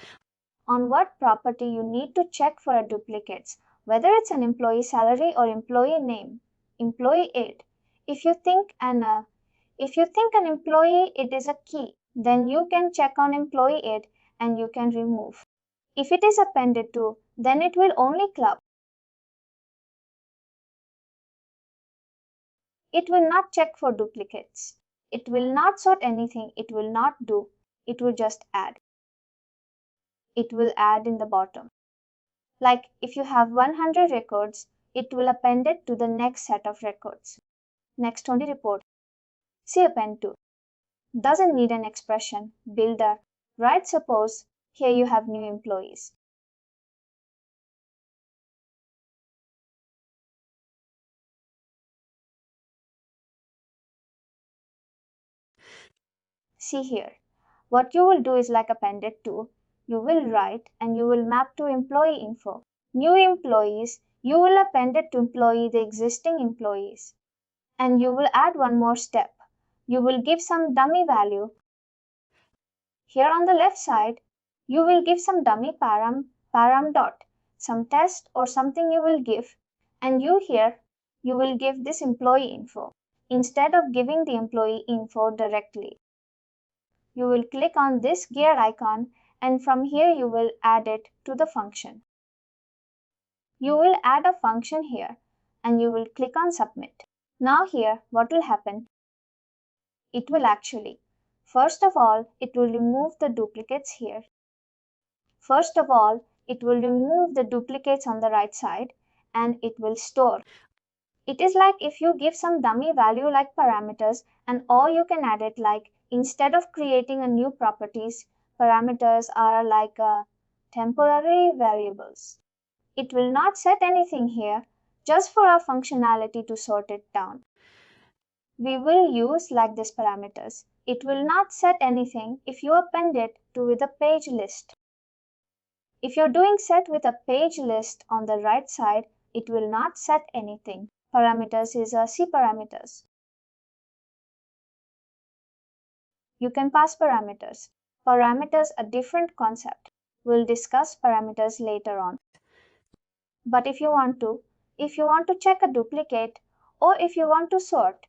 On what property you need to check for a duplicates, whether it's an employee salary or employee name, employee id. If you think an employee id is a key, then you can check on employee id and you can remove. If it is appended to, then it will only club. It will not check for duplicates. It will not sort anything. It will not do. It will just add. It will add in the bottom. Like if you have 100 records, it will append it to the next set of records. Next on the report. See append to. Doesn't need an expression, builder, right? Suppose here you have new employees. See here. What you will do is like appended to, you will write and you will map to employee info. New employees, you will append it to employee the existing employees. And you will add one more step. You will give some dummy value. Here on the left side, you will give some dummy param dot, some test or something you will give. And you here, you will give this employee info instead of giving the employee info directly. You will click on this gear icon and from here you will add it to the function. You will add a function here and you will click on submit. Now here what will happen? It will actually, first of all, it will remove the duplicates here. First of all, it will remove the duplicates on the right side and it will store. It is like if you give some dummy value like parameters and or you can add it like instead of creating a new properties, parameters are like temporary variables. It will not set anything here just for our functionality to sort it down. We will use like this parameters. It will not set anything if you append it to with a page list. If you're doing set with a page list on the right side, it will not set anything. Parameters is a C parameters. You can pass parameters. Parameters a different concept. We'll discuss parameters later on. But if you want to check a duplicate or if you want to sort,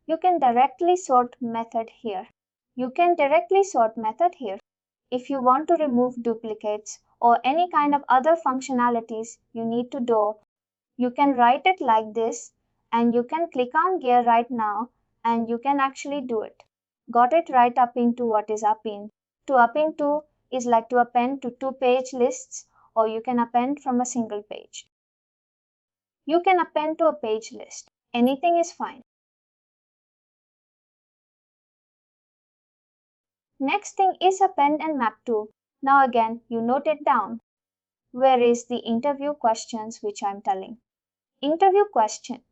you can directly sort method here. If you want to remove duplicates or any kind of other functionalities you need to do, you can write it like this and you can click on gear right now and you can actually do it. Got it right up into what is up in. To up into is like to append to two page lists or you can append from a single page. You can append to a page list. Anything is fine. Next thing is append and map to. Now again, you note it down. Where is the interview questions which I'm telling? Interview question.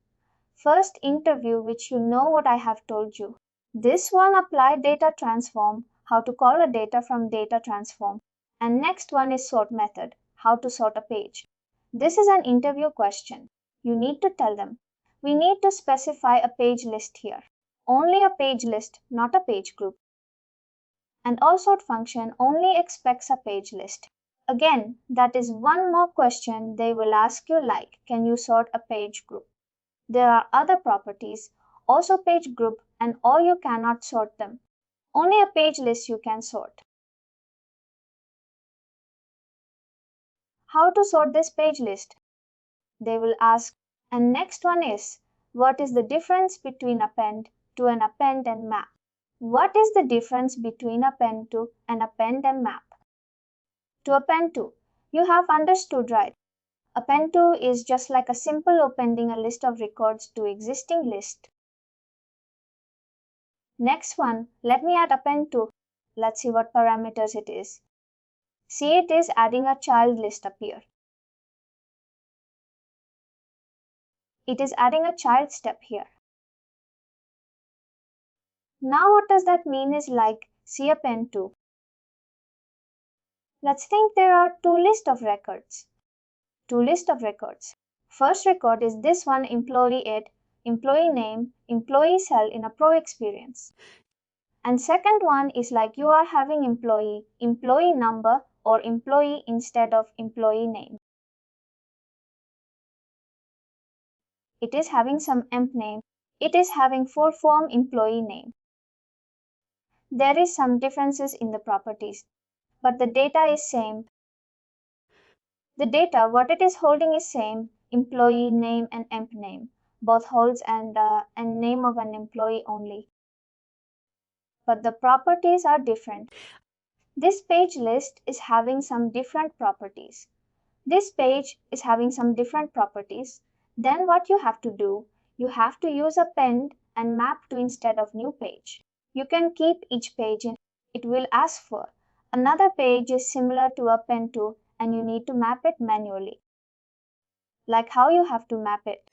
First interview which you know what I have told you. This one apply data transform, how to call a data from data transform. And next one is sort method, how to sort a page. This is an interview question. You need to tell them. We need to specify a page list here. Only a page list, not a page group. And all sort function only expects a page list. Again, that is one more question they will ask you like, can you sort a page group? There are other properties, also page group and or you cannot sort them. Only a page list you can sort. how to sort this page list. They will ask, and next one is, what is the difference between append to an append and map? What is the difference between append to an append and map? To append to, you have understood, right? Append to is just like a simple appending a list of records to existing list. Next one, let me add append to. Let's see what parameters it is. See, it is adding a child list up here. It is adding a child step here. Now what does that mean is like see append to. Let's think there are two lists of records. Two lists of records. First record is this one, employee id, employee name, employee cell in a pro experience. And second one is like you are having employee, employee number or employee instead of employee name. It is having some emp name. It is having full form employee name. There is some differences in the properties, but the data is same. The data, what it is holding is same, employee name and emp name, both holds and name of an employee only. But the properties are different. This page list is having some different properties. This page is having some different properties. Then what you have to do, you have to use append and map to instead of new page. You can keep each page in. It will ask for another page is similar to append to and you need to map it manually. Like how you have to map it.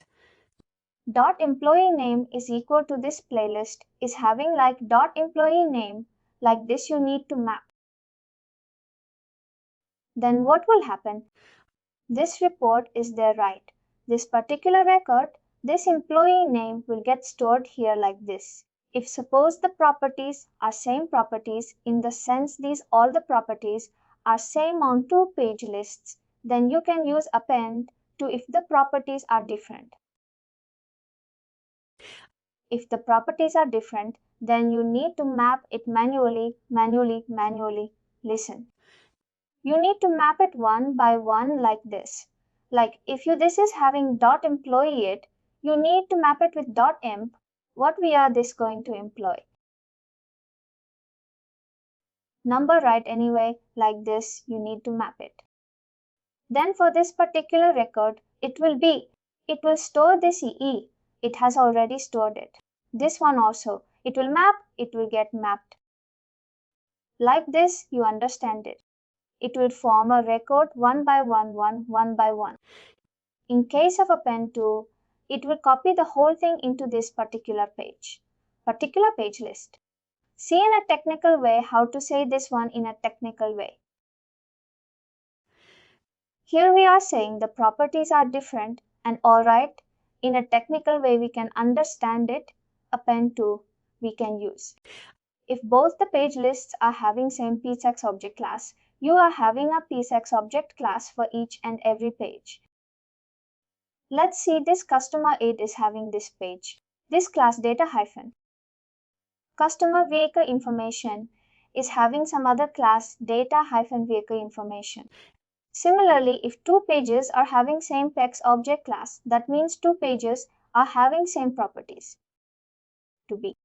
Dot employee name is equal to this playlist is having like dot employee name, like this you need to map. Then what will happen? This report is there, right? This particular record, this employee name will get stored here like this. If suppose the properties are same properties in the sense these all the properties are same on two page lists, then you can use append to if the properties are different. If the properties are different, then you need to map it manually. Listen. You need to map it one by one like this. Like if you this is having dot employee it, you need to map it with dot emp. What we are this going to employ? Number, right? Anyway, like this you need to map it. Then for this particular record, it will store this EE. It has already stored it. This one also, it will map, it will get mapped. Like this, you understand it. It will form a record one by one. In case of append to, it will copy the whole thing into this particular page list. See in a technical way how to say this one in a technical way. Here we are saying the properties are different and alright, in a technical way we can understand it, append to we can use. If both the page lists are having same psex object class, you are having a psex object class for each and every page. Let's see this customer aid is having this page. This class data hyphen. Customer vehicle information is having some other class data hyphen vehicle information. Similarly, if two pages are having same PEX object class, that means two pages are having same properties. To be.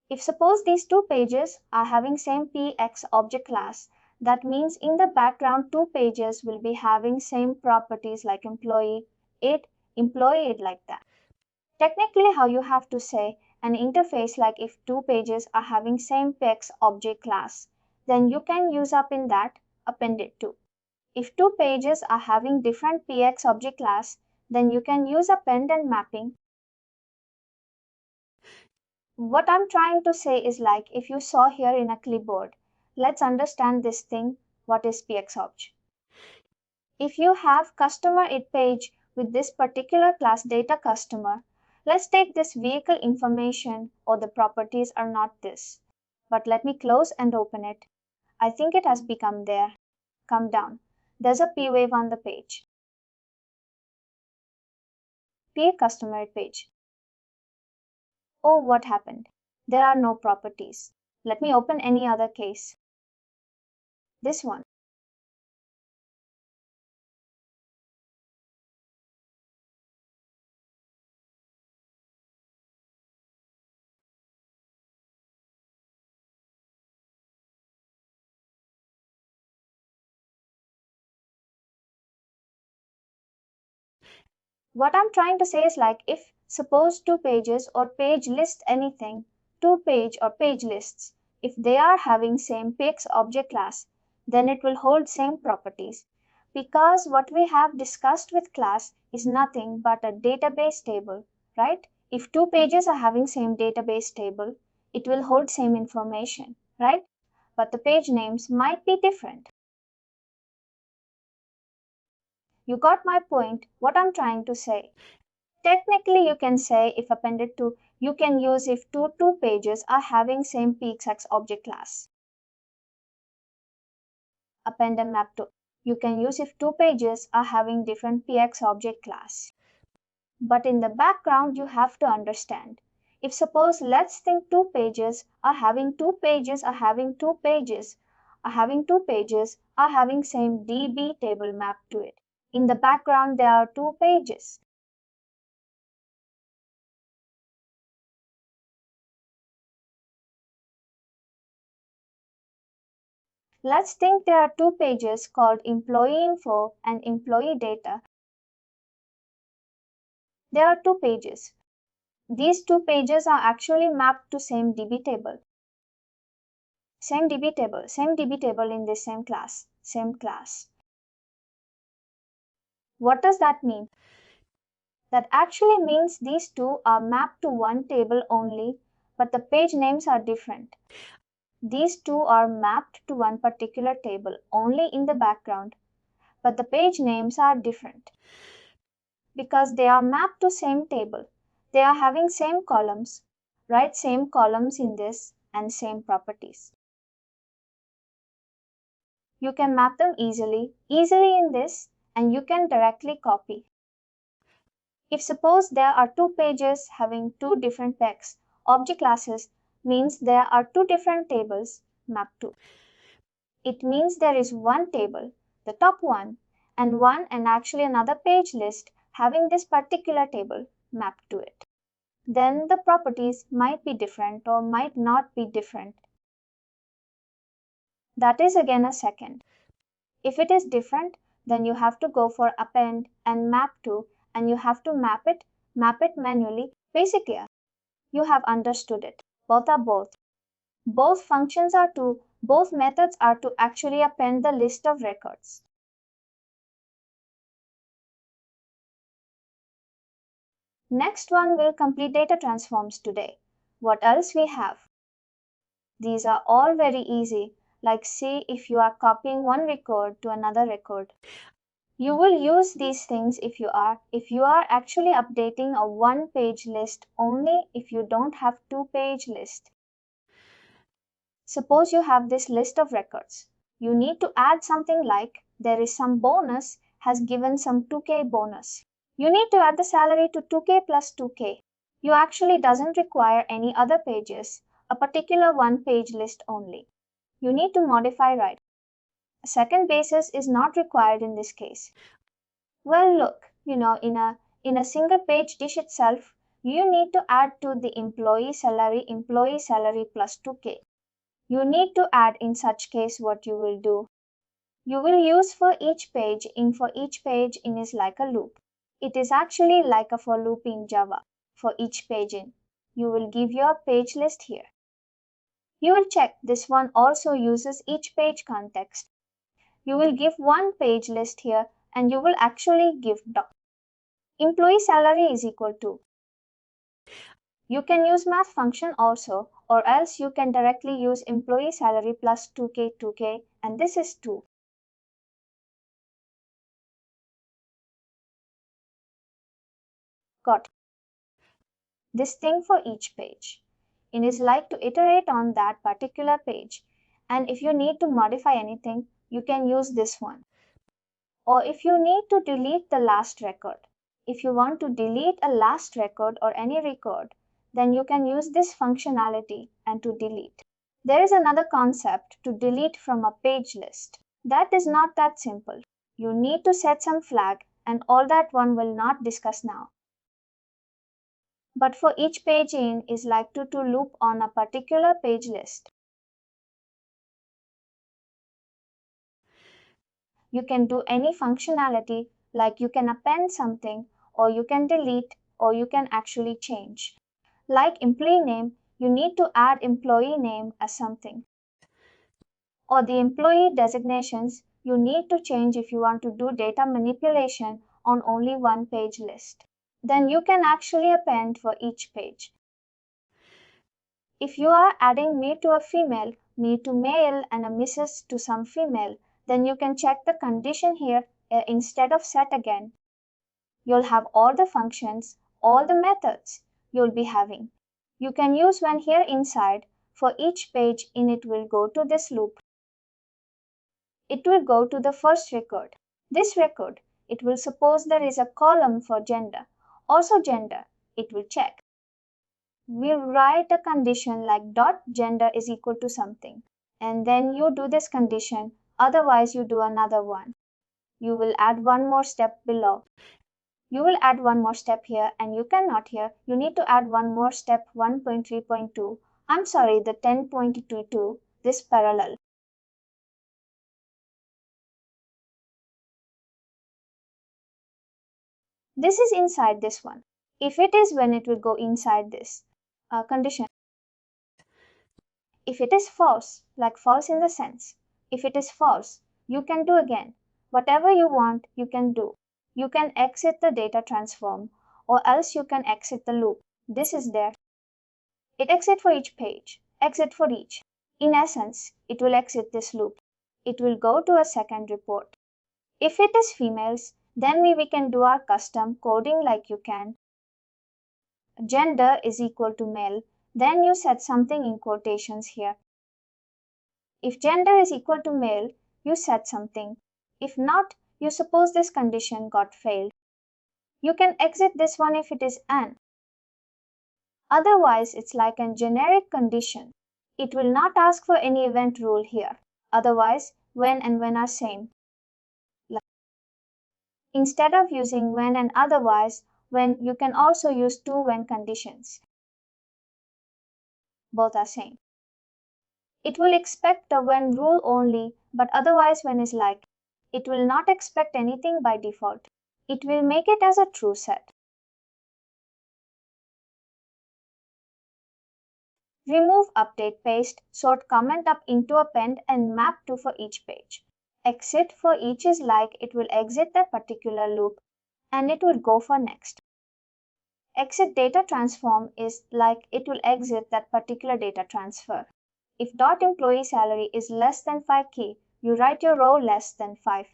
If suppose these two pages are having same PX object class, that means in the background two pages will be having same properties like employee id like that. Technically how you have to say an interface like if two pages are having same PEX object class, then you can use up in that append it to. If two pages are having different PX object class, then you can use append and mapping. What I'm trying to say is like if you saw here in a clipboard, let's understand this thing, what is PX object. If you have customer id page with this particular class data customer, let's take this vehicle information or the properties are not this. But let me close and open it. I think it has become there. Come down. There's a P wave on the page. P customer id page. Oh, what happened? There are no properties. Let me open any other case. This one. What I'm trying to say is like if suppose two pages or page list anything, two page or page lists, if they are having same Pega object class, then it will hold same properties. Because what we have discussed with class is nothing but a database table, right? If two pages are having same database table, it will hold same information, right? But the page names might be different. You got my point, what I'm trying to say. Technically, you can say if appended to, you can use if two pages are having same Pega object class. Append and map to. You can use if two pages are having different Pega object class. But in the background, you have to understand. If suppose let's think two pages are having two pages are having two pages are having two pages are having same DB table map to it. In the background, there are two pages. Let's think there are two pages called employee info and employee data. There are two pages. These two pages are actually mapped to same DB table. Same DB table in the same class. Same class. What does that mean? That actually means these two are mapped to one table only, but the page names are different. These two are mapped to one particular table only in the background, but the page names are different. Because they are mapped to same table. They are having same columns, right? Same columns in this and same properties. You can map them easily in this, and you can directly copy. If suppose there are two pages having two different pegs, object classes means there are two different tables mapped to. It means there is one table, the top one, and actually another page list having this particular table mapped to it. Then the properties might be different or might not be different. That is again a second. If it is different, then you have to go for append and map to, and you have to map it manually. Basically, you have understood it. Both are both. Both functions are to, both methods are to actually append the list of records. Next one will complete data transforms today. What else we have? These are all very easy, like see if you are copying one record to another record. You will use these things if you are actually updating a one page list only if you don't have two page list. Suppose you have this list of records. You need to add something like there is some bonus has given some 2K bonus. You need to add the salary to 2K plus 2K. You actually doesn't require any other pages, a particular one page list only. You need to modify right. A second basis is not required in this case. Well, look, in a single page dish itself, you need to add to the employee salary plus 2K. You need to add in such case what you will do. You will use for each page in is like a loop. It is actually like a for loop in Java. For each page in, you will give your page list here. You will check this one also uses each page context. You will give one page list here and you will actually give employee salary is equal to. You can use math function also, or else you can directly use employee salary plus 2K, and this is 2. Got this thing for each page. It is like to iterate on that particular page, and if you need to modify anything, you can use this one. Or if you need to delete the last record. If you want to delete a last record or any record, then you can use this functionality and to delete. There is another concept to delete from a page list. That is not that simple. You need to set some flag and all that one will not discuss now. But for each page in is like to loop on a particular page list. You can do any functionality like you can append something or you can delete, or you can actually change. Like employee name, you need to add employee name as something. Or the employee designations, you need to change if you want to do data manipulation on only one page list. Then you can actually append for each page. If you are adding me to a female, me to male, and a Mrs. to some female, then you can check the condition here instead of set again. You'll have all the functions, all the methods you'll be having. You can use when here inside. For each page in it will go to this loop. It will go to the first record. This record, it will suppose there is a column for gender. Also gender, it will check. We'll write a condition like dot gender is equal to something. And then you do this condition, otherwise you do another one. You will add one more step below. You will add one more step here, and you cannot here. You need to add one more step 1.3.2. I'm sorry, the 10.22, this parallel. This is inside this one. If it is, when it will go inside this condition. If it is false, like false in the sense, if it is false, you can do again. Whatever you want, you can do. You can exit the data transform, or else you can exit the loop. This is there. It exit for each page, exit for each. In essence, it will exit this loop. It will go to a second report. If it is females, then we can do our custom coding like you can. Gender is equal to male, then you set something in quotations here. If gender is equal to male, you set something. If not, you suppose this condition got failed. You can exit this one if it is an. Otherwise, it's like a generic condition. It will not ask for any event rule here. Otherwise, when and when are same. Instead of using when and otherwise, when, you can also use two when conditions. Both are same. It will expect the when rule only, but otherwise when is like. It will not expect anything by default. It will make it as a true set. Remove, update, paste, sort comment up into append and map to for each page. Exit for each is like it will exit that particular loop and it will go for next. Exit data transform is like it will exit that particular data transfer. If dot employee salary is less than 5K, you write your row less than 5.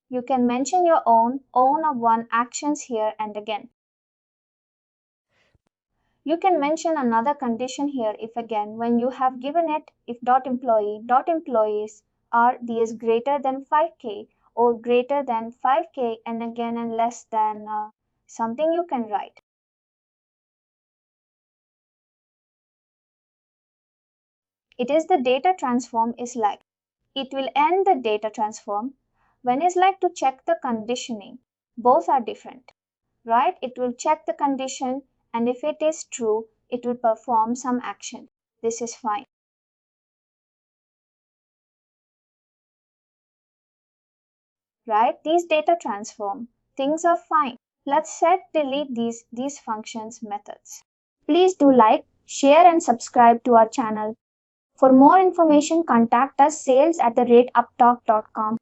You can mention your own or one actions here and again. You can mention another condition here if again when you have given it if dot employees are these greater than 5K or greater than 5K and again and less than something you can write. It is the data transform is like. It will end the data transform when is like to check the conditioning. Both are different, right? It will check the condition and if it is true, it will perform some action. This is fine. Right? These data transform. Things are fine. Let's set delete these functions methods. Please do like, share and subscribe to our channel. For more information, contact us sales@upptalk.com.